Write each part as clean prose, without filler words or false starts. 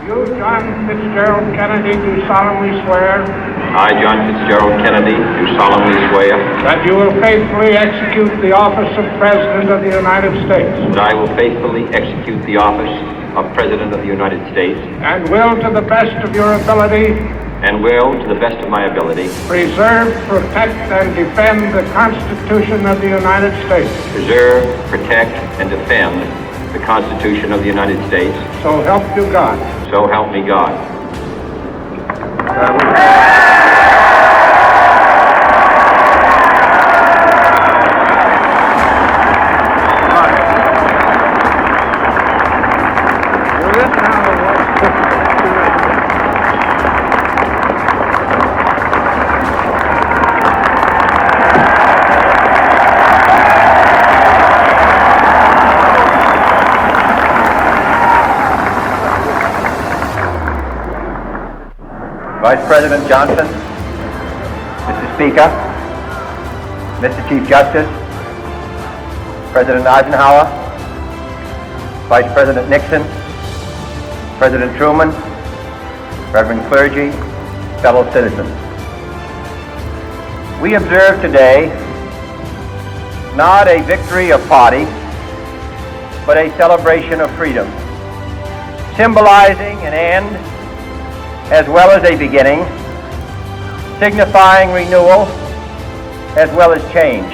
You, John Fitzgerald Kennedy, do solemnly swear. I, John Fitzgerald Kennedy, do solemnly swear. That you will faithfully execute the office of President of the United States. That I will faithfully execute the office of President of the United States. And will, to the best of your ability. And will, to the best of my ability. Preserve, protect, and defend the Constitution of the United States. Preserve, protect, and defend the Constitution of the United States. So help you God. So help me God. Vice President Johnson, Mr. Speaker, Mr. Chief Justice, President Eisenhower, Vice President Nixon, President Truman, Reverend clergy, fellow citizens. We observe today not a victory of party, but a celebration of freedom, symbolizing an end as well as a beginning, signifying renewal as well as change.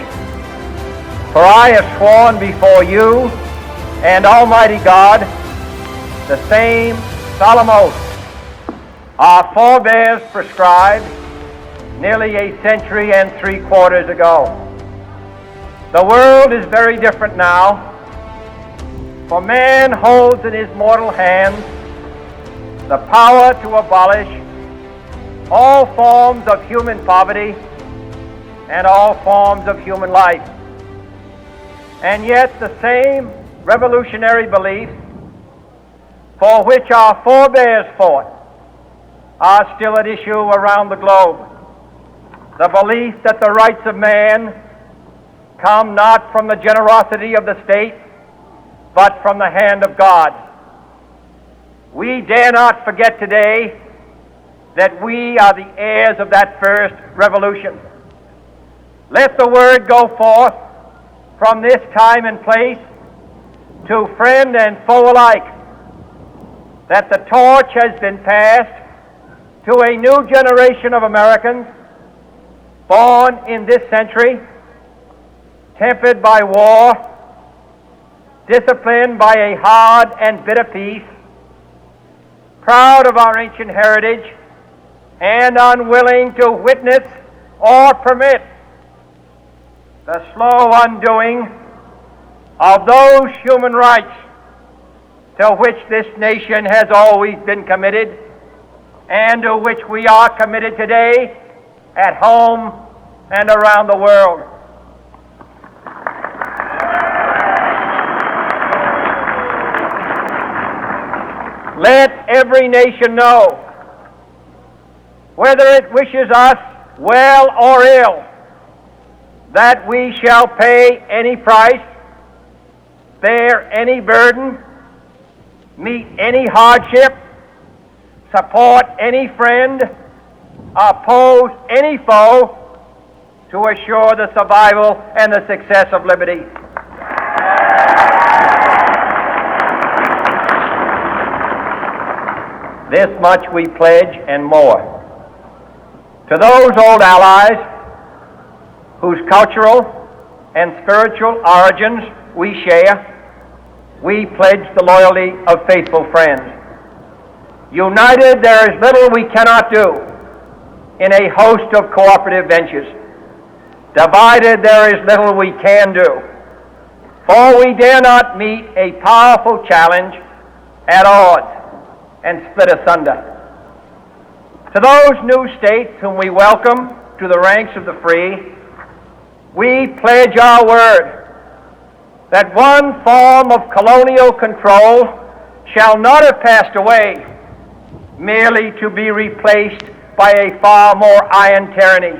For I have sworn before you and Almighty God the same solemn oath our forebears prescribed nearly a century and 3/4 ago. The world is very different now, for man holds in his mortal hands the power to abolish all forms of human poverty and all forms of human life. And yet the same revolutionary beliefs for which our forebears fought are still at issue around the globe. The belief that the rights of man come not from the generosity of the state, but from the hand of God. We dare not forget today that we are the heirs of that first revolution. Let the word go forth from this time and place to friend and foe alike that the torch has been passed to a new generation of Americans born in this century, tempered by war, disciplined by a hard and bitter peace, proud of our ancient heritage, and unwilling to witness or permit the slow undoing of those human rights to which this nation has always been committed and to which we are committed today at home and around the world. Let every nation know, whether it wishes us well or ill, that we shall pay any price, bear any burden, meet any hardship, support any friend, oppose any foe to assure the survival and the success of liberty. This much we pledge and more. To those old allies whose cultural and spiritual origins we share, we pledge the loyalty of faithful friends. United, there is little we cannot do in a host of cooperative ventures. Divided, there is little we can do, for we dare not meet a powerful challenge at odds and split asunder. To those new states whom we welcome to the ranks of the free, we pledge our word that one form of colonial control shall not have passed away, merely to be replaced by a far more iron tyranny.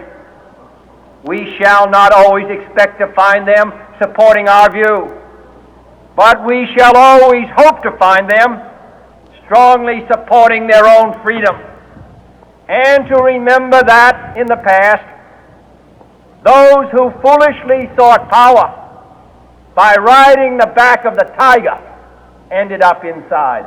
We shall not always expect to find them supporting our view, but we shall always hope to find them strongly supporting their own freedom, and to remember that in the past, those who foolishly sought power by riding the back of the tiger ended up inside.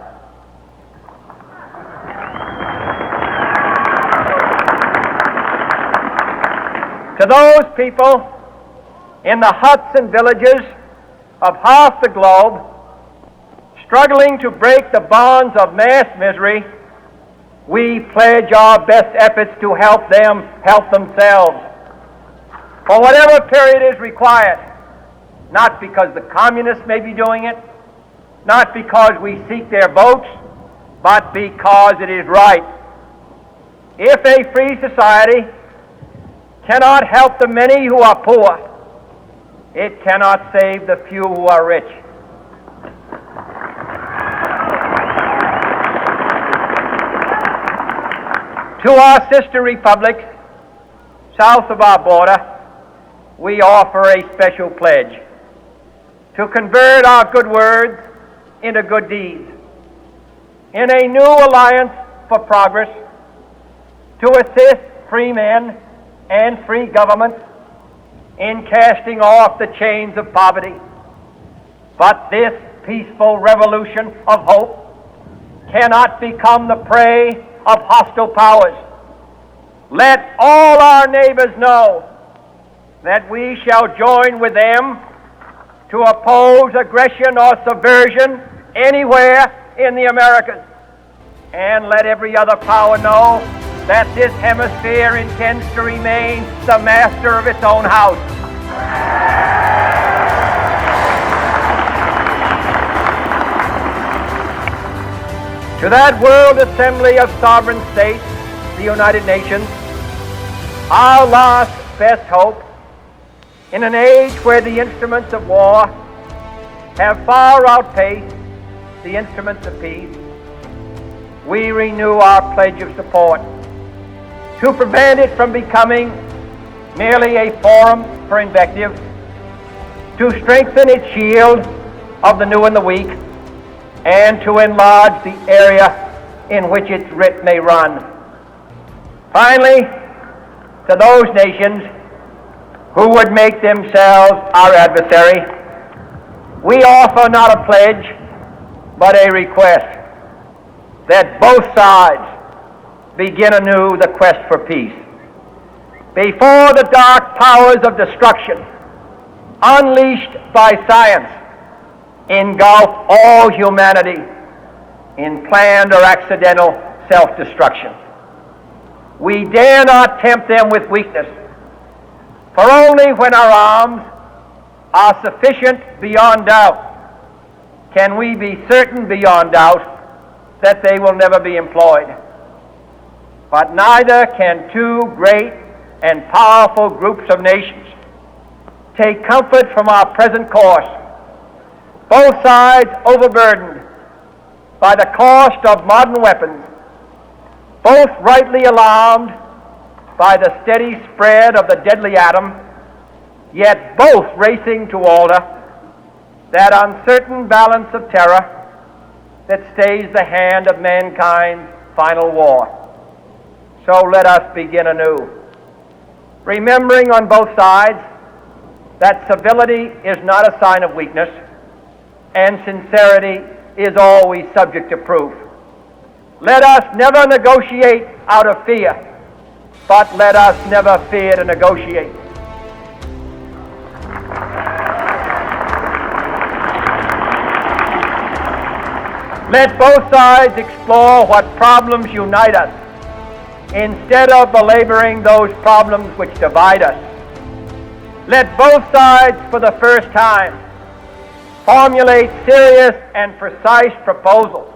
To those people in the huts and villages of half the globe struggling to break the bonds of mass misery, we pledge our best efforts to help them help themselves for whatever period is required, not because the communists may be doing it, not because we seek their votes, but because it is right. If a free society cannot help the many who are poor, it cannot save the few who are rich. To our sister republics south of our border, we offer a special pledge to convert our good words into good deeds, in a new alliance for progress, to assist free men and free governments in casting off the chains of poverty. But this peaceful revolution of hope cannot become the prey of hostile powers. Let all our neighbors know that we shall join with them to oppose aggression or subversion anywhere in the Americas. And let every other power know that this hemisphere intends to remain the master of its own house. To that World Assembly of Sovereign States, the United Nations, our last best hope, in an age where the instruments of war have far outpaced the instruments of peace, we renew our pledge of support to prevent it from becoming merely a forum for invective, to strengthen its shield of the new and the weak, and to enlarge the area in which its writ may run. Finally, to those nations who would make themselves our adversary, we offer not a pledge, but a request that both sides begin anew the quest for peace. Before the dark powers of destruction, unleashed by science, engulf all humanity in planned or accidental self-destruction, we dare not tempt them with weakness, for only when our arms are sufficient beyond doubt can we be certain beyond doubt that they will never be employed. But neither can two great and powerful groups of nations take comfort from our present course, both sides overburdened by the cost of modern weapons, both rightly alarmed by the steady spread of the deadly atom, yet both racing to alter that uncertain balance of terror that stays the hand of mankind's final war. So let us begin anew, remembering on both sides that civility is not a sign of weakness, and sincerity is always subject to proof. Let us never negotiate out of fear, but let us never fear to negotiate. Let both sides explore what problems unite us, instead of belaboring those problems which divide us. Let both sides, for the first time, formulate serious and precise proposals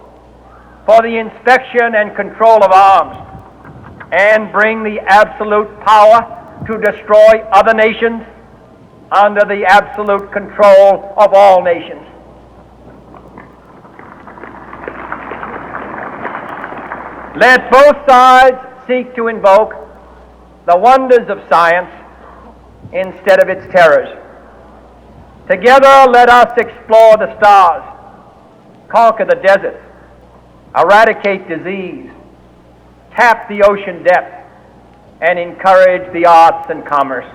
for the inspection and control of arms, and bring the absolute power to destroy other nations under the absolute control of all nations. Let both sides seek to invoke the wonders of science instead of its terrors. Together, let us explore the stars, conquer the deserts, eradicate disease, tap the ocean depth, and encourage the arts and commerce.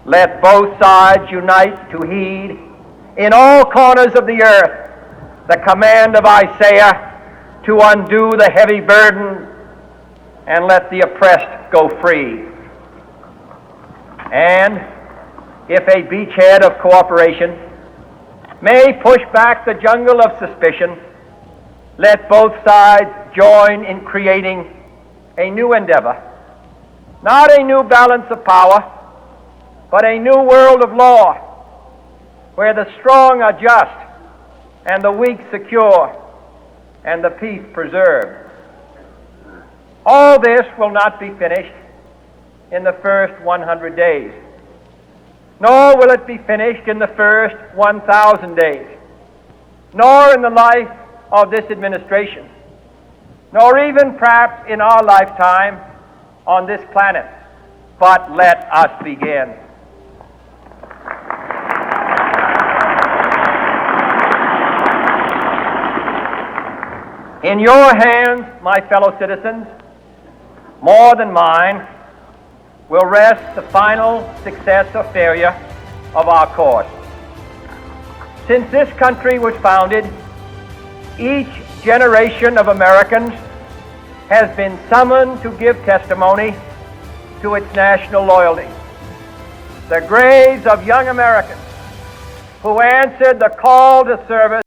Let both sides unite to heed in all corners of the earth the command of Isaiah to undo the heavy burden and let the oppressed go free. And if a beachhead of cooperation may push back the jungle of suspicion, let both sides join in creating a new endeavor, not a new balance of power, but a new world of law, where the strong are just and the weak secure and the peace preserved. All this will not be finished in the first 100 days, nor will it be finished in the first 1,000 days, nor in the life of this administration, nor even perhaps in our lifetime on this planet. But let us begin. In your hands, my fellow citizens, more than mine, will rest the final success or failure of our course. Since this country was founded, each generation of Americans has been summoned to give testimony to its national loyalty. The graves of young Americans who answered the call to service